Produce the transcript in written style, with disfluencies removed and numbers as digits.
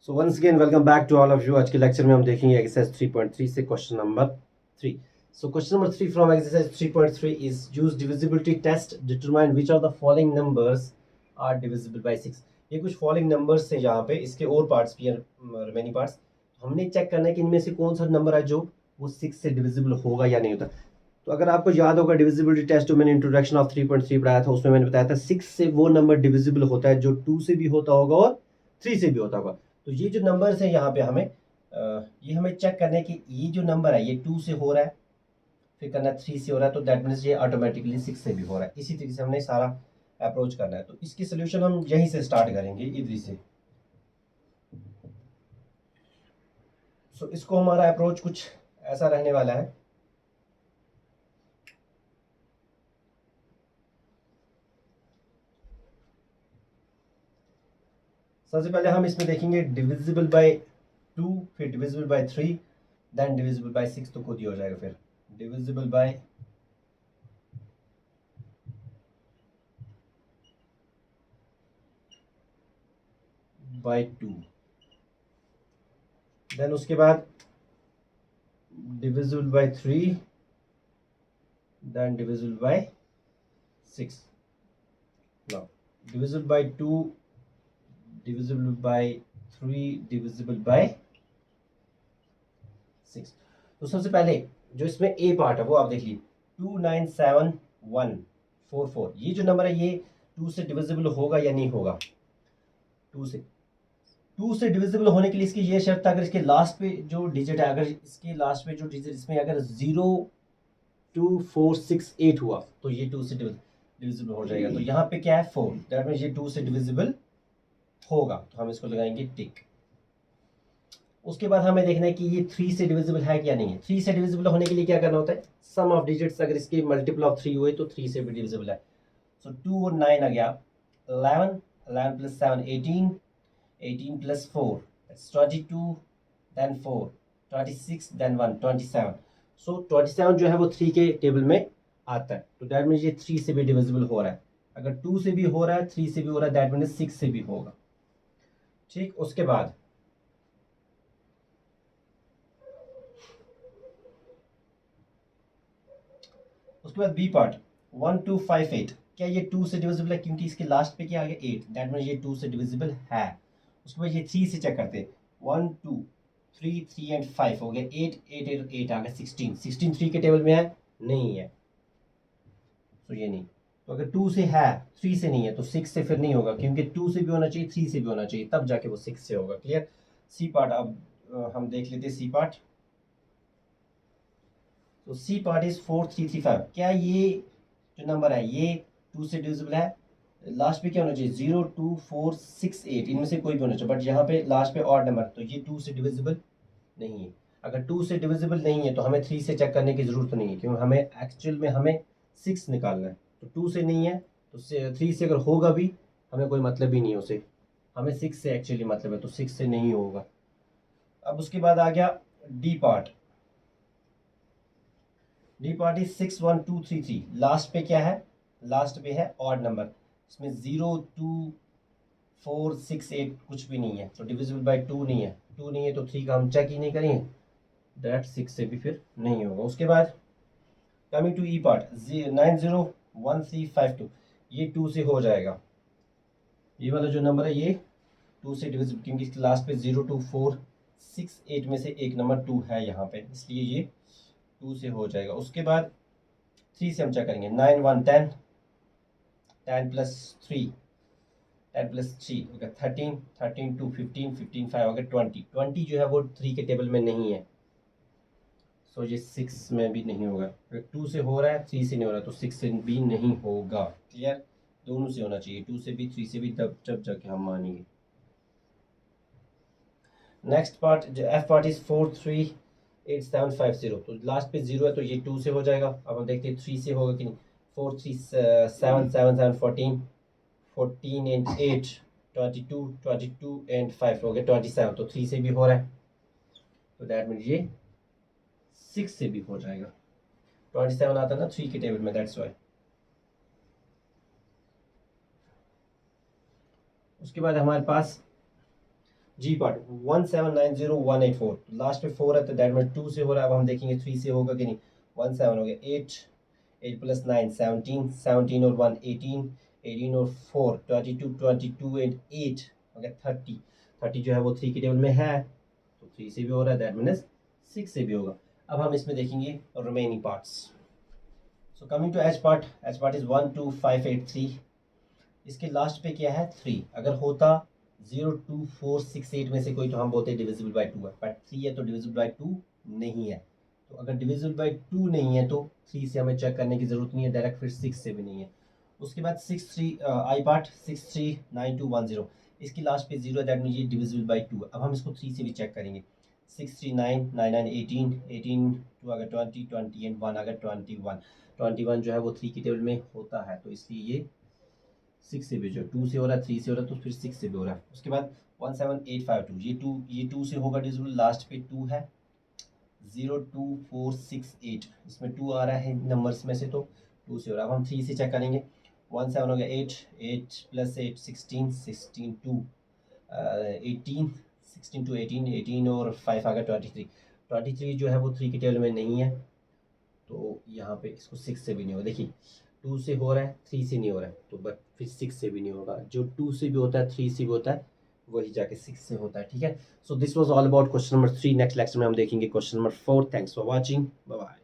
So once again welcome back to all of you. आज के lecture में हम देखेंगे एक्सरसाइज 3.3 से question number 3। So question number 3 from exercise 3.3 is use divisibility test, determine which of the following numbers are divisible by 6। ये कुछ following numbers हैं यहाँ पे, इसके और पार्ट्स भी हैं, रिमेनिंग पार्ट्स। हमने चेक करना है कि इनमें से कौन सा नंबर है जो वो 6 से डिविजिबल होगा या नहीं होता। तो अगर आपको याद होगा डिविजिबिलिटी टेस्ट जो मैंने इंट्रोडक्शन ऑफ 3.3 पढ़ाया था, उसमें मैंने बताया था 6 से वो नंबर डिविजिबल होता है जो 2 से भी होता होगा और 3 से भी होता होगा। तो ये जो नंबर्स हैं यहाँ पे हमें ये हमें चेक करना है कि ये जो नंबर है ये 2 से हो रहा है, फिर करना है 3 से हो रहा है, तो दैट मीन्स ये ऑटोमेटिकली 6 से भी हो रहा है। इसी तरीके से हमने सारा अप्रोच करना है। तो इसकी सोल्यूशन हम यहीं से स्टार्ट करेंगे, इधर से। सो इसको हमारा अप्रोच कुछ ऐसा रहने वाला है। सबसे पहले हम इसमें देखेंगे डिविजिबल बाय 2, फिर divisible by 3, then divisible by 6, तो खुद ही हो जाएगा। फिर डिविजिबल बाय 2, देन उसके बाद divisible by 3, then divisible by 6। Now divisible by 2, divisible by 3, divisible by 6। तो सबसे पहले जो इसमें ए पार्ट है वो आप देख लीजिए, 297,144। ये जो नंबर है ये 2 से डिविजिबल होगा या नहीं होगा। 2 से डिविजिबल होने के लिए इसकी ये शर्त था, अगर इसके लास्ट पे जो डिजिट है, अगर इसके लास्ट पे जो डिजिट इसमें अगर 02468 हुआ तो ये 2 से डिविजिबल हो जाएगा। तो यहाँ पे क्या है 4, दैट मीन्स ये 2 से डिविजिबल होगा, तो हम इसको लगाएंगे टिक। उसके बाद हमें देखना है कि ये 3 से डिविजिबल है क्या नहीं है। 3 से डिविजिबल होने के लिए क्या करना होता है, सम ऑफ डिजिट्स अगर इसके मल्टीपल ऑफ 3 हुए तो 3 से भी डिविजिबल है। सो 2 और 9 आ गया 11, 11 प्लस 7 18, 18 प्लस 4 22, देन 4 26, देन 1 27। सो 27 जो है वो 3 के टेबल में आता है, तो दैट मीन्स ये 3 से भी डिविजिबल हो रहा है। अगर 2 से भी हो रहा है, 3 से भी हो रहा है, दैट मीन्स 6 से भी होगा। ठीक, उसके बाद बी पार्ट 1258, क्या ये 2 से डिविजिबल है, क्योंकि इसके लास्ट पे क्या आ गया 8, दैट मीन्स ये 2 से डिविजिबल है। उसके बाद ये 3 से चेक करते हैं, 1 2 3 3 एंड 5 हो गया 8 8 8 8 आ गया 16, 16 3 के टेबल में है नहीं है, तो ये नहीं। तो अगर 2 से है 3 से नहीं है तो 6 से फिर नहीं होगा, क्योंकि 2 से भी होना चाहिए 3 से भी होना चाहिए, तब जाके वो 6 से होगा। क्लियर। सी पार्ट अब हम देख लेते हैं सी पार्ट। तो सी पार्ट इज 4335। क्या ये जो नंबर है ये 2 से डिविजिबल है, लास्ट पे क्या होना चाहिए 02468, इनमें से कोई भी होना चाहिए, बट यहाँ पे लास्ट पे ऑड नंबर, तो ये 2 से डिविजिबल नहीं है। अगर 2 से डिविजिबल नहीं है तो हमें 3 से चेक करने की जरूरत नहीं है, क्योंकि हमें एक्चुअल में हमें 6 निकालना है। तो 2 से नहीं है तो 3 से अगर होगा भी हमें कोई मतलब ही नहीं है उसे, हमें 6 से एक्चुअली मतलब है, तो 6 से नहीं होगा। अब उसके बाद आ गया D part. D part is 61233। Last पे क्या है, लास्ट पे है ऑड नंबर, इसमें 02468 कुछ भी नहीं है, तो डिविजिबल बाय 2 नहीं है, 2 नहीं है तो 3 का हम चेक ही नहीं करेंगे, दैट 6 से भी फिर नहीं होगा। उसके बाद कमिंग टू ई पार्ट 901352, ये 2 से हो जाएगा। ये वाला जो नंबर है ये 2 से डिविजिबल, क्योंकि इसके लास्ट पे 02468 में से एक नंबर 2 है यहाँ पे, इसलिए ये 2 से हो जाएगा। उसके बाद 3 से हम चेक करेंगे 9 1 10, 10 प्लस 3, 10 प्लस 3 हो गया 13, 13 2 15, 15 5 हो गया 20, 20 जो है वो 3 के टेबल में नहीं है, सो ये 6 में भी नहीं होगा। अगर 2 से हो रहा है 3 से नहीं हो रहा तो 6 से भी नहीं होगा। क्लियर, दोनों से होना चाहिए, 2 से भी 3 से भी, तब जब जाके हम मानेंगे। नेक्स्ट पार्ट जो एफ पार्ट इज 438750, तो लास्ट पे 0 है तो ये 2 से हो जाएगा। अब हम देखते हैं 3 से होगा कि नहीं। 4 3 7 7 7 14, 14 एंड 8 22, 22 एंड 5 हो गया 27, तो 3 से भी हो रहा है, तो दैट मीन ये 6 से भी हो जाएगा। 27 आता है ना 3 के टेबल में, दैट्स वाई। उसके बाद हमारे पास जी पार्ट 1790184, लास्ट पे 4 है तो दैट मीन 2 से हो रहा है। अब हम देखेंगे 3 से होगा कि नहीं। 17 हो गया, 8 8 प्लस 9 17, 17 और 1 18, 18 और 4 22, 22 एंड 8 हो गया 30। 30 जो है वो 3 के टेबल में है, तो 3 से भी हो रहा है, दैट मीन्स 6 से भी होगा। अब हम इसमें देखेंगे remaining parts. So coming to H part is 12583। इसके लास्ट पे क्या है 3। अगर होता 02468 में से कोई तो हम बोलते डिविजिबल बाय 2 है, बट 3 है तो डिविजिबल बाय 2 नहीं है। तो अगर डिविजिबल बाय 2 नहीं है तो 3 से हमें चेक करने की जरूरत नहीं है डायरेक्ट, फिर 6 से भी नहीं है। उसके बाद 63 आई पार्ट 639210, इसकी लास्ट पे 0 है, दैट मीन ये डिविजिबल बाय 2 है। अब हम इसको 3 से भी चेक करेंगे। 639 99 18 18 2 अगर 20 20 एंड 1 अगर 21 21 जो है वो 3 की टेबल में होता है, तो इसलिए ये 6 से भी, जो 2 से हो रहा है 3 से हो रहा है तो फिर 6 से भी हो रहा है। उसके बाद 17852, ये 2 से होगा डिविजिबल, लास्ट पे 2 है। 02468 इसमें 2 आ रहा है नंबर्स में से, तो 2 से हो रहा है। अब हम 3 से चेक करेंगे। 17 हो गया 8 8 प्लस 8 16 16 2 18 16 टू 18 18 और 5 आ गया 23। 23 जो है वो 3 की टेबल में नहीं है, तो यहाँ पे इसको 6 से भी नहीं होगा। देखिए 2 से हो रहा है 3 से नहीं हो रहा है, तो बट फिर 6 से भी नहीं होगा। जो 2 से भी होता है 3 से भी होता है वही जाके 6 से होता है, ठीक है। So this was all about question number 3। Next lecture में हम देखेंगे question number 4। Thanks for watching, bye bye.